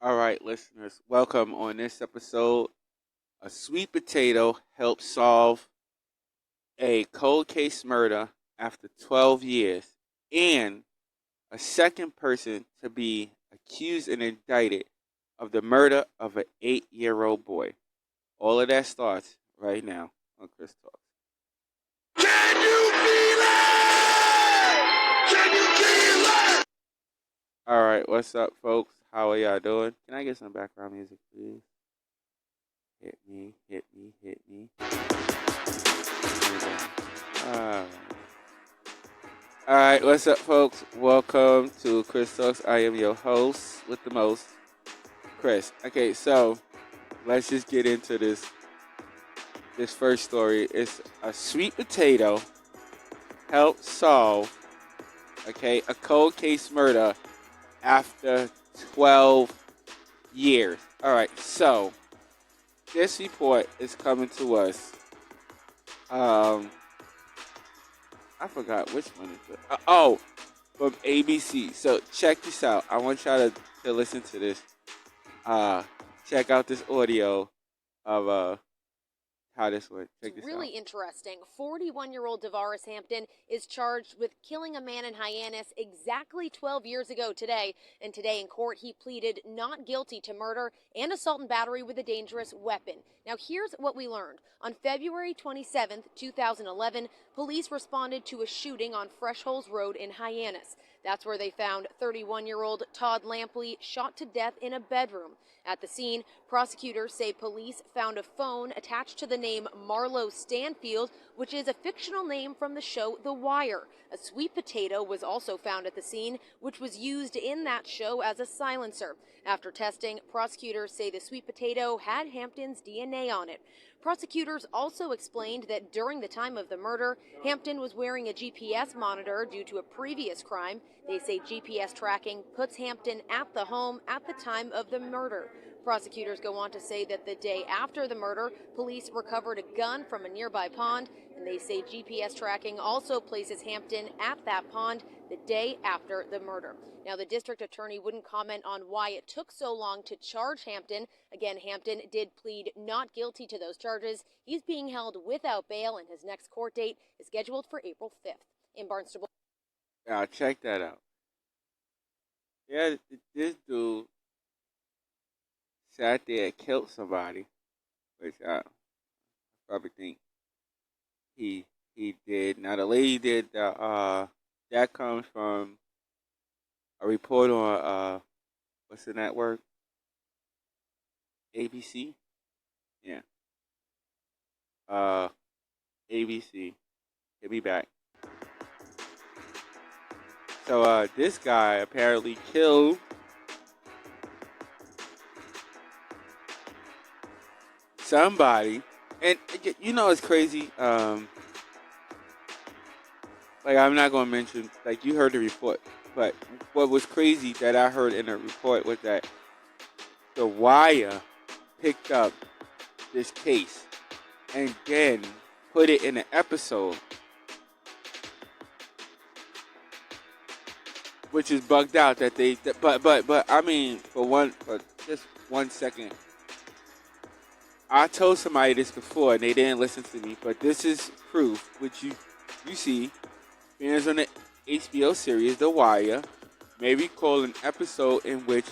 All right, listeners, welcome on this episode. A sweet potato helps solve a cold case murder after 12 years, and a second person to be accused and indicted of the murder of an 8-year-old boy. All of that starts right now on Chris Talks. Can you feel it? Can you feel it? All right, what's up, folks? How are y'all doing? Can I get some background music, please? Hit me, hit me, hit me. All right, what's up, folks? Welcome to Chris Talks. I am your host with the most, Chris. Okay, so let's just get into this first story. It's a sweet potato helped solve, a cold case murder after 12 years. All right, so this report is coming to us. I forgot which one is it. From ABC. So check this out. I want y'all to listen to this. Check out this audio of how this went. Check this Really out. interesting. 41-year-old DeVaris Hampton is charged with killing a man in Hyannis exactly 12 years ago today. And today in court, he pleaded not guilty to murder and assault and battery with a dangerous weapon. Now, here's what we learned. On February 27th, 2011, police responded to a shooting on Fresh Holes Road in Hyannis. That's where they found 31-year-old Todd Lampley shot to death in a bedroom. At the scene, prosecutors say police found a phone attached to the name Marlo Stanfield, which is a fictional name from the show The Wire. A sweet potato was also found at the scene, which was used in that show as a silencer. After testing, prosecutors say the sweet potato had Hampton's DNA on it. Prosecutors also explained that during the time of the murder, Hampton was wearing a GPS monitor due to a previous crime. They say GPS tracking puts Hampton at the home at the time of the murder. Prosecutors go on to say that the day after the murder, police recovered a gun from a nearby pond, and they say GPS tracking also places Hampton at that pond the day after the murder. Now, the district attorney wouldn't comment on why it took so long to charge Hampton. Again, Hampton did plead not guilty to those charges. He's being held without bail, and his next court date is scheduled for April 5th. In Barnstable. Now check that out. Yeah, this dude sat there and killed somebody, which I probably think he did. Now the lady did that comes from a report on what's the network? ABC? Yeah. Uh ABC. He'll be back. So this guy apparently killed somebody, and you know it's crazy. Like I'm not gonna mention, like you heard the report, but what was crazy that I heard in the report was that the Wire picked up this case and then put it in an episode, which is bugged out that they. But I mean, for just 1 second, I told somebody this before and they didn't listen to me, but this is proof, which you see, fans on the HBO series The Wire may recall an episode in which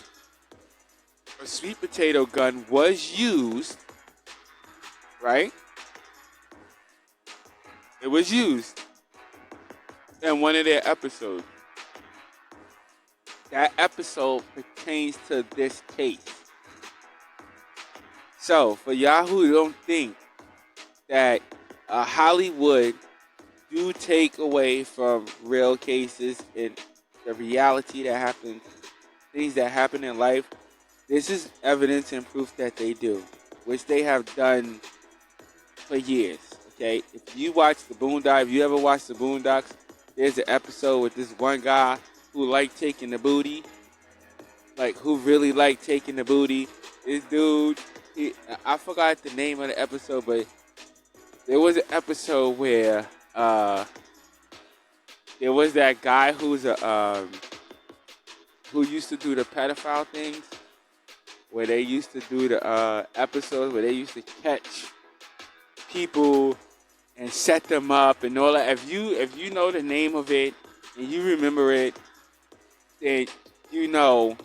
a sweet potato gun was used, right? It was used in one of their episodes. That episode pertains to this case. So, for y'all who don't think that Hollywood do take away from real cases and the reality that happens, things that happen in life, this is evidence and proof that they do, which they have done for years. Okay, if you watch the Boondocks, if you ever watched the Boondocks, there's an episode with this one guy who liked taking the booty, who really liked taking the booty. This dude, I forgot the name of the episode, but there was an episode where there was that guy who used to do the pedophile things. where they used to do the episodes where they used to catch people and set them up and all that. If you know the name of it and you remember it, then you know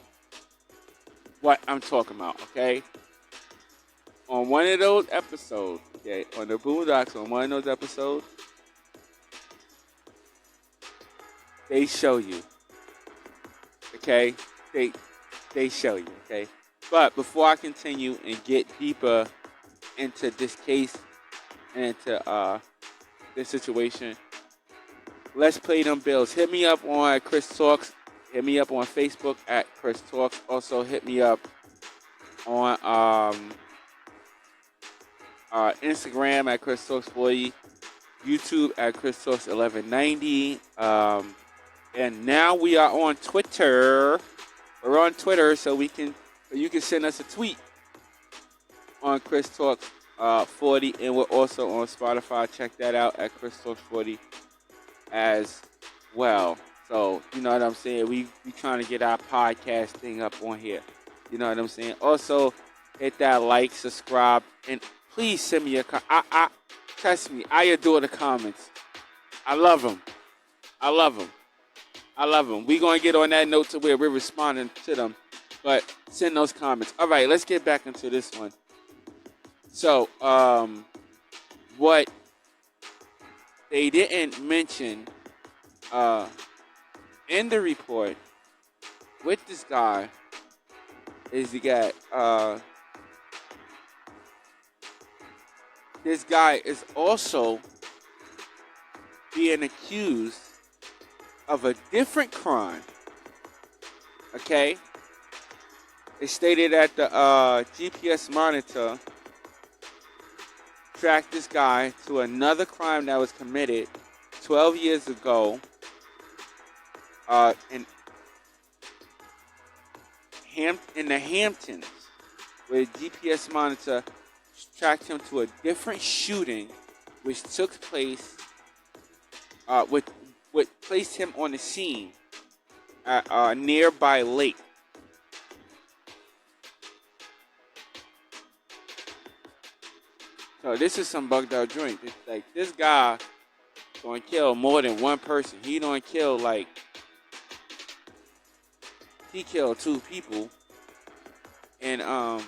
what I'm talking about, okay? On one of those episodes, okay, on the Boondocks, on one of those episodes, they show you, okay? They show you, okay? But before I continue and get deeper into this case and into this situation, let's play them bills. Hit me up on Chris Talks. Hit me up on Facebook at Chris Talks. Also hit me up on Instagram at Chris Talks 40, YouTube at Chris Talks 1190, and now we are on Twitter. We're on Twitter, so you can send us a tweet on Chris Talks 40, and we're also on Spotify. Check that out at Chris Talks 40 as well. So you know what I'm saying. We trying to get our podcast thing up on here. You know what I'm saying. Also, hit that like, subscribe, and please send me a comment. Trust me, I adore the comments. I love them. I love them. I love them. We're going to get on that note to where we're responding to them. But send those comments. All right, let's get back into this one. So, what they didn't mention in the report with this guy is this guy is also being accused of a different crime. Okay? It stated that the GPS monitor tracked this guy to another crime that was committed 12 years ago in the Hamptons, where GPS monitor tracked him to a different shooting, which took place, which placed him on the scene at a nearby lake. So this is some bugged out joint. It's like this guy gonna kill more than one person. He don't kill he killed 2 people, and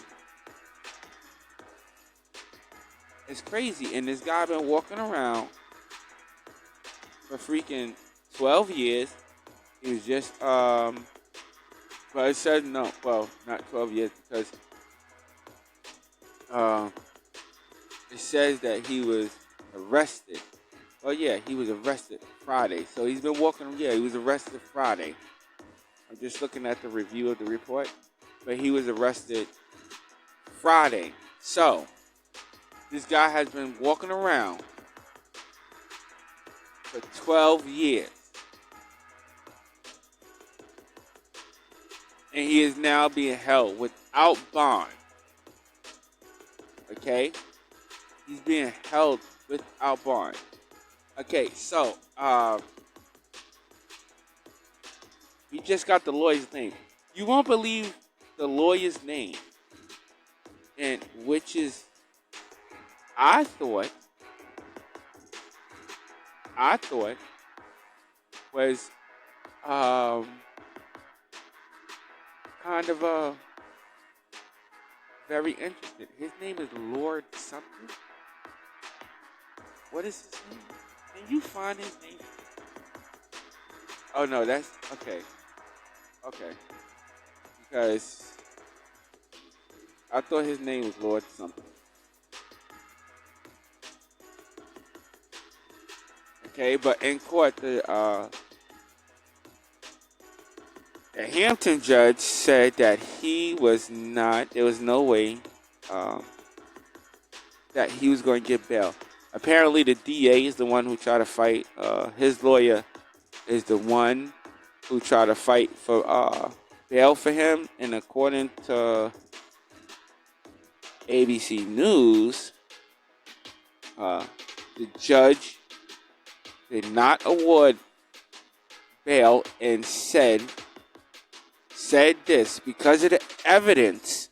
it's crazy. And this guy been walking around for freaking 12 years. He was just but it said no. Well, not 12 years because it says that he was arrested. Oh yeah, he was arrested Friday. So he's been walking. Yeah, he was arrested Friday. I'm just looking at the review of the report, but he was arrested Friday. So this guy has been walking around for 12 years. And he is now being held without bond. Okay? He's being held without bond. Okay, so we just got the lawyer's name. You won't believe the lawyer's name. And which is, I thought was kind of very interesting. His name is Lord something. What is his name? Can you find his name? Oh no, that's okay. Okay. Because I thought his name was Lord something. Okay, but in court, the Hampton judge said that he was not, there was no way that he was going to get bail. Apparently, the DA is the one who tried to fight. His lawyer is the one who tried to fight for bail for him. And according to ABC News, the judge did not award bail and said this: because of the evidence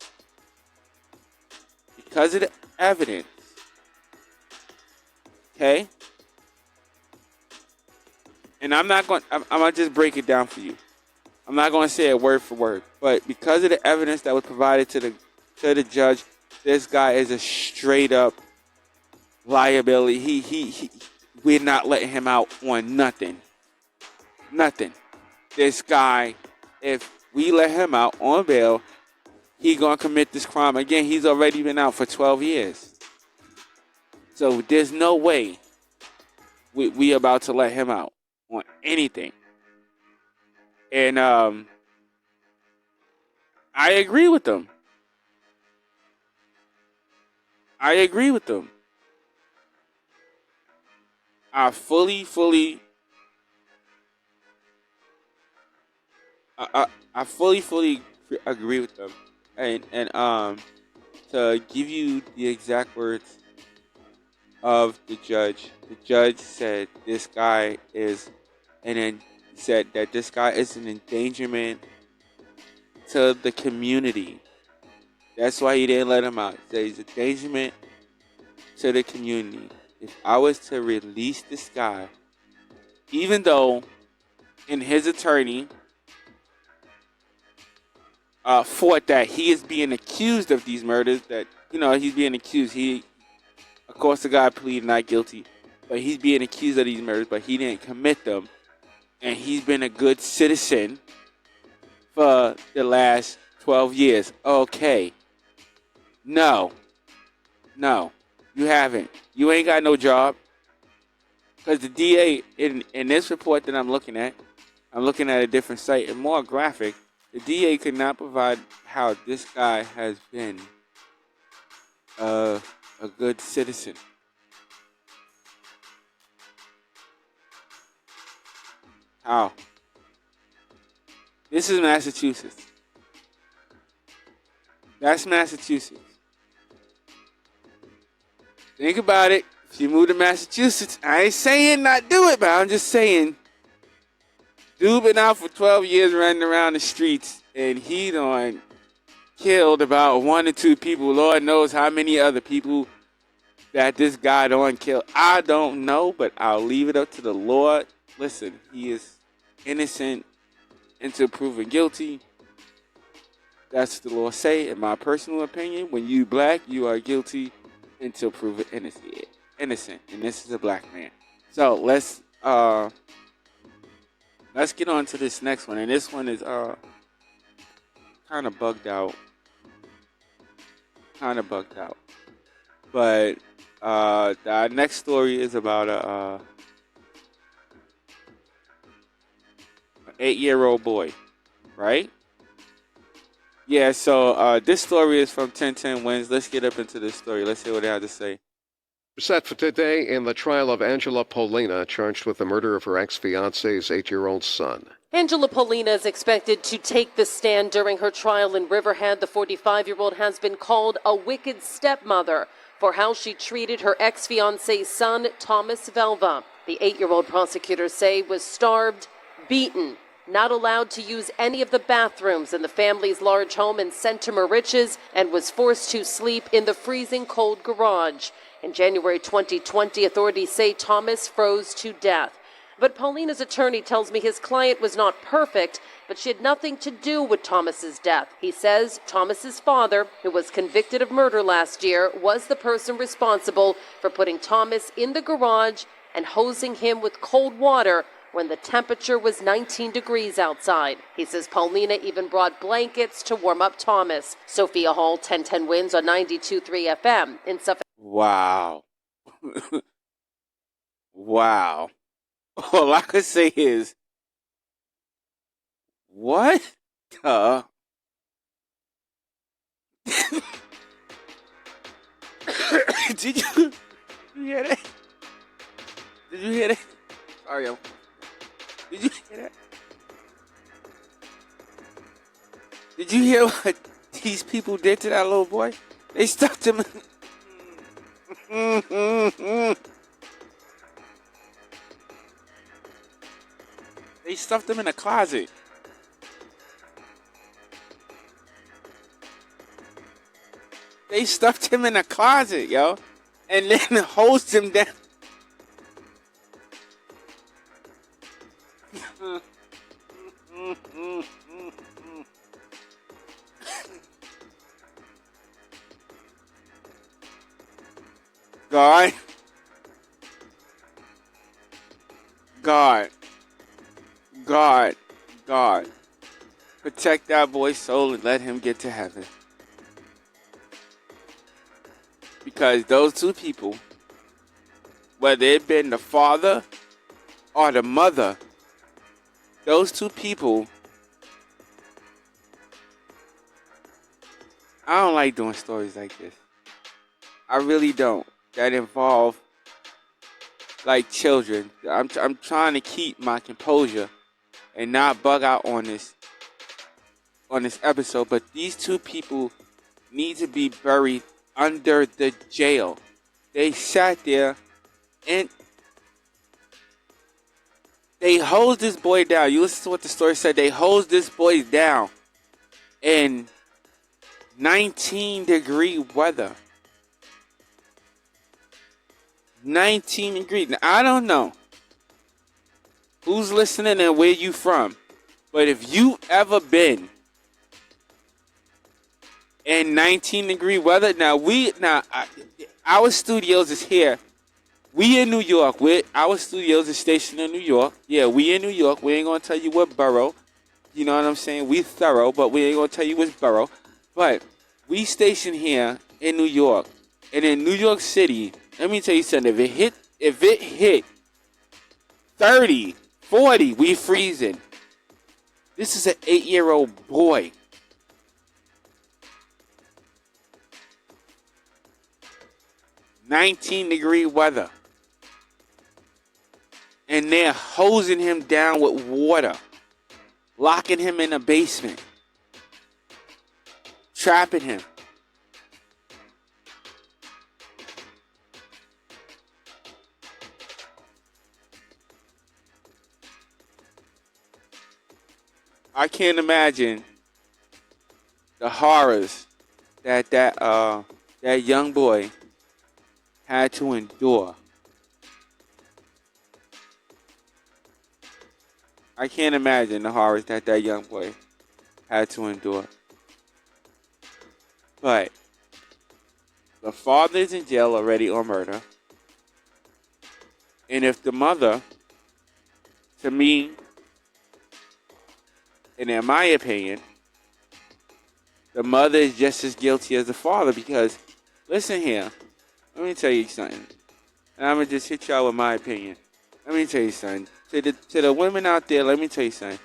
because of the evidence, okay? And I'm gonna just break it down for you. I'm not gonna say it word for word, but because of the evidence that was provided to the judge, this guy is a straight up liability. We're not letting him out on nothing. Nothing. This guy, if we let him out on bail, he gonna commit this crime again. He's already been out for 12 years. So there's no way we about to let him out on anything. And I agree with them. I agree with them. I fully agree with them. And to give you the exact words of the judge said this guy is, and then said that this guy is an endangerment to the community. That's why he didn't let him out. He said he's an endangerment to the community. If I was to release this guy, even though in his attorney fought that he is being accused of these murders, that, he's being accused. Of course, the guy pleaded not guilty, but he's being accused of these murders, but he didn't commit them. And he's been a good citizen for the last 12 years. Okay. No, you haven't. You ain't got no job. Because the DA, in this report that I'm looking at a different site and more graphic, the DA could not provide how this guy has been a good citizen. How? This is Massachusetts. That's Massachusetts. Think about it. If you move to Massachusetts, I ain't saying not do it, but I'm just saying, dude been out for 12 years running around the streets, and he done killed about 1 or 2 people. Lord knows how many other people that this guy done killed. I don't know, but I'll leave it up to the Lord. Listen, he is innocent until proven guilty. That's what the Lord say, in my personal opinion. When you black, you are guilty until proven innocent. And this is a black man. So let's get on to this next one. And this one is kind of bugged out. But the next story is about an 8-year-old boy, right? Yeah, so this story is from 1010 Wins. Let's get up into this story. Let's hear what they have to say. Set for today in the trial of Angela Polina, charged with the murder of her ex-fiance's 8-year-old son. Angela Polina is expected to take the stand during her trial in Riverhead. The 45-year-old has been called a wicked stepmother for how she treated her ex-fiance's son, Thomas Velva. The 8-year-old, prosecutors say, was starved, beaten, not allowed to use any of the bathrooms in the family's large home in Santa Mauritius, and was forced to sleep in the freezing cold garage. In January 2020, authorities say Thomas froze to death. But Paulina's attorney tells me his client was not perfect, but she had nothing to do with Thomas's death. He says Thomas's father, who was convicted of murder last year, was the person responsible for putting Thomas in the garage and hosing him with cold water when the temperature was 19 degrees outside. He says Paulina even brought blankets to warm up Thomas. Sophia Hall, 1010 Wins on 92.3 FM in Suffolk. Wow. Wow. All I could say is, what the? Did you hear that? Did you hear that? Sorry, did you hear that? Did you hear what these people did to that little boy? They stuffed him. They stuffed him in a closet. They stuffed him in a closet, yo, and then hosed him down. God, God, God, God, protect that boy's soul and let him get to heaven. Because those two people, whether it been the father or the mother, those two people, I don't like doing stories like this. I really don't. That involve like children. I'm trying to keep my composure and not bug out on this episode, but these two people need to be buried under the jail. They sat there and they hosed this boy down. You listen to what the story said. They hosed this boy down in 19-degree weather. 19 degrees. Now, I don't know who's listening and where you from, but if you ever been in 19-degree weather, our studios is here. We in New York. Our studios is stationed in New York. Yeah, we in New York. We ain't gonna tell you what borough. You know what I'm saying? We thorough, but we ain't gonna tell you which borough. But we stationed here in New York, and in New York City. Let me tell you something. If it hit 30, 40, we freezing. This is an 8-year-old boy. "19-degree weather. And they're hosing him down with water. Locking him in a basement. Trapping him. I can't imagine the horrors that young boy had to endure. I can't imagine the horrors that young boy had to endure. But the father's in jail already on murder. And if the mother, to me, and in my opinion, the mother is just as guilty as the father, because, listen here, let me tell you something. And I'm going to just hit y'all with my opinion. Let me tell you something. To the women out there, let me tell you something.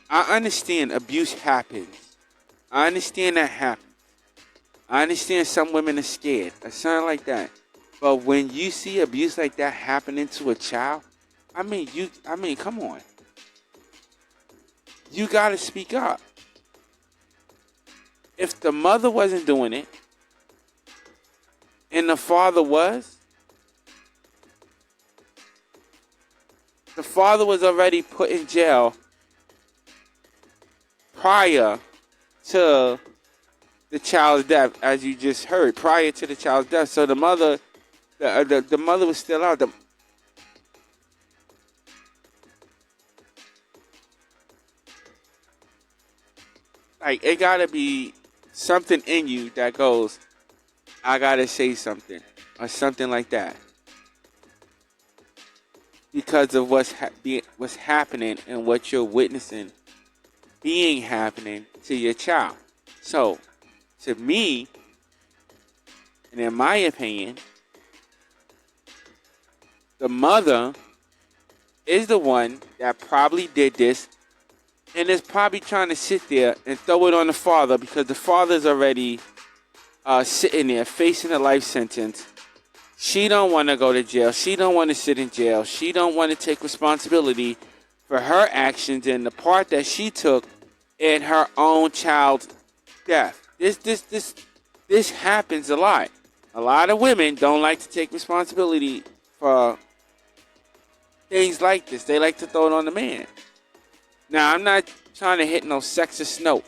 I understand abuse happens. I understand that happens. I understand some women are scared or something like that. But when you see abuse like that happening to a child, I mean, come on. You got to speak up. If the mother wasn't doing it and the father was, the father was already put in jail prior to the child's death, as you just heard, prior to the child's death. So the mother was still out. Like, it gotta be something in you that goes, I gotta say something, or something like that, because of what's happening and what you're witnessing being happening to your child. So, to me, and in my opinion, the mother is the one that probably did this and is probably trying to sit there and throw it on the father, because the father's already sitting there facing a life sentence. She don't want to go to jail. She don't want to sit in jail. She don't want to take responsibility for her actions and the part that she took in her own child's death. This happens a lot. A lot of women don't like to take responsibility for things like this. They like to throw it on the man. Now, I'm not trying to hit no sexist note.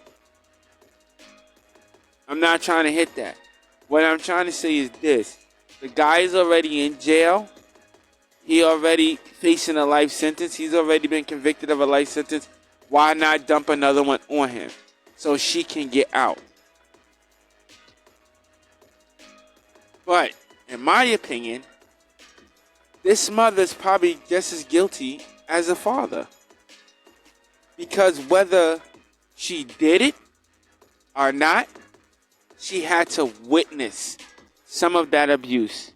I'm not trying to hit that. What I'm trying to say is this. The guy is already in jail. He already facing a life sentence. He's already been convicted of a life sentence. Why not dump another one on him so she can get out? But in my opinion, this mother's probably just as guilty as the father. Because whether she did it or not, she had to witness some of that abuse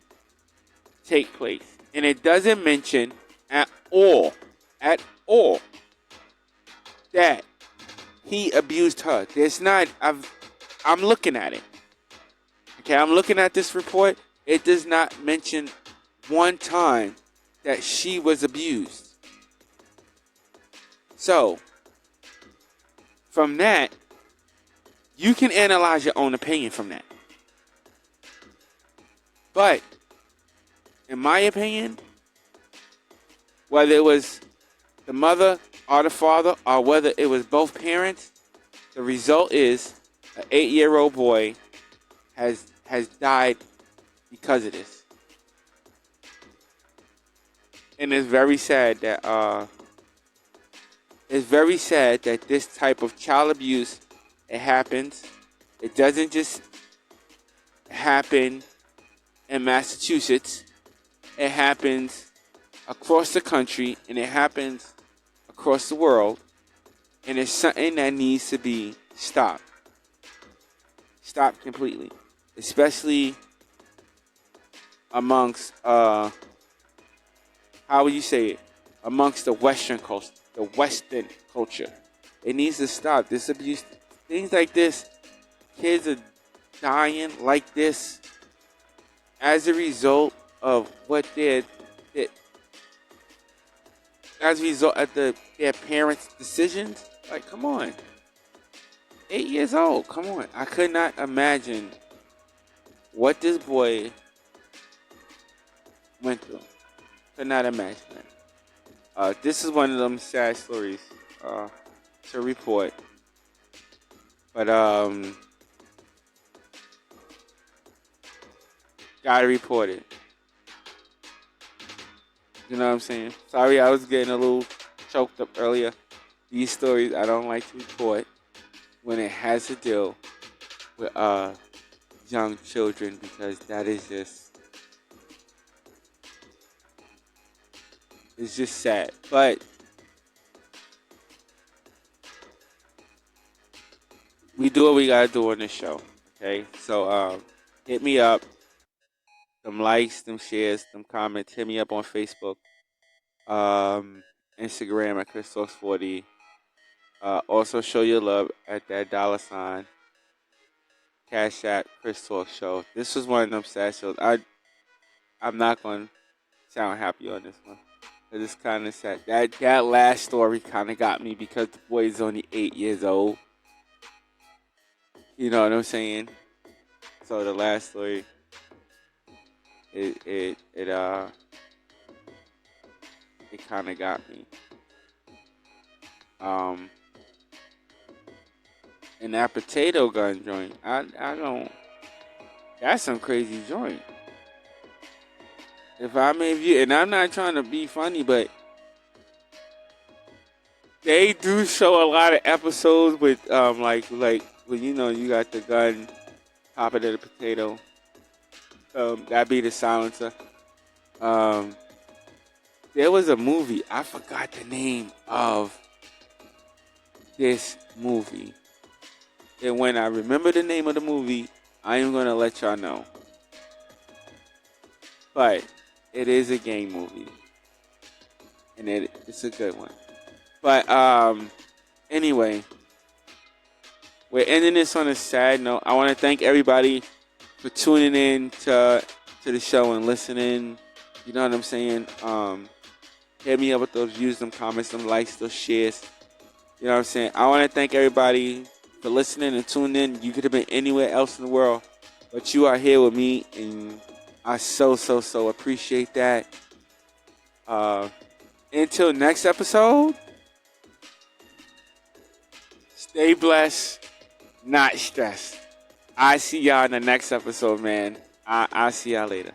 take place. And it doesn't mention at all, that he abused her. There's not, I'm looking at it. Okay, I'm looking at this report. It does not mention one time that she was abused. So, from that, you can analyze your own opinion from that. But, in my opinion, whether it was the mother or the father, or whether it was both parents, the result is an 8-year-old boy has died because of this. And it's very sad that this type of child abuse, it happens. It doesn't just happen in Massachusetts. It happens across the country, and it happens across the world. And it's something that needs to be stopped. Stopped completely. Especially amongst, how would you say it? Amongst the Western culture. It needs to stop. This abuse, things like this, kids are dying like this as a result of what as a result of their parents' decisions. Like, come on. 8 years old, come on. I could not imagine what this boy went through. Could not imagine that. This is one of them sad stories to report. But, gotta report it. You know what I'm saying? Sorry, I was getting a little choked up earlier. These stories I don't like to report when it has to deal with young children, because that is it's just sad. But we do what we gotta do on this show. Okay? So hit me up. Them likes, them shares, them comments. Hit me up on Facebook. Instagram at ChrisTalks40. Also show your love at that $. Cash App Chris Talk Show. This was one of them sad shows. I'm not gonna sound happy on this one. It's kind of sad. That last story kind of got me because the boy is only 8 years old. You know what I'm saying? So the last story, it kind of got me. And that potato gun joint, I don't. That's some crazy joint. If I may view, and I'm not trying to be funny, but they do show a lot of episodes with like when you got the gun popping at the potato. That'd be the silencer. There was a movie. I forgot the name of this movie. And when I remember the name of the movie, I am going to let y'all know. But it is a game movie. And it's a good one. But anyway, we're ending this on a sad note. I want to thank everybody for tuning in to the show and listening. You know what I'm saying? Hit me up with those views, them comments, them likes, those shares. You know what I'm saying? I want to thank everybody for listening and tuning in. You could have been anywhere else in the world, but you are here with me, and I so appreciate that. Until next episode, stay blessed, not stressed. I see y'all in the next episode, man. I see y'all later.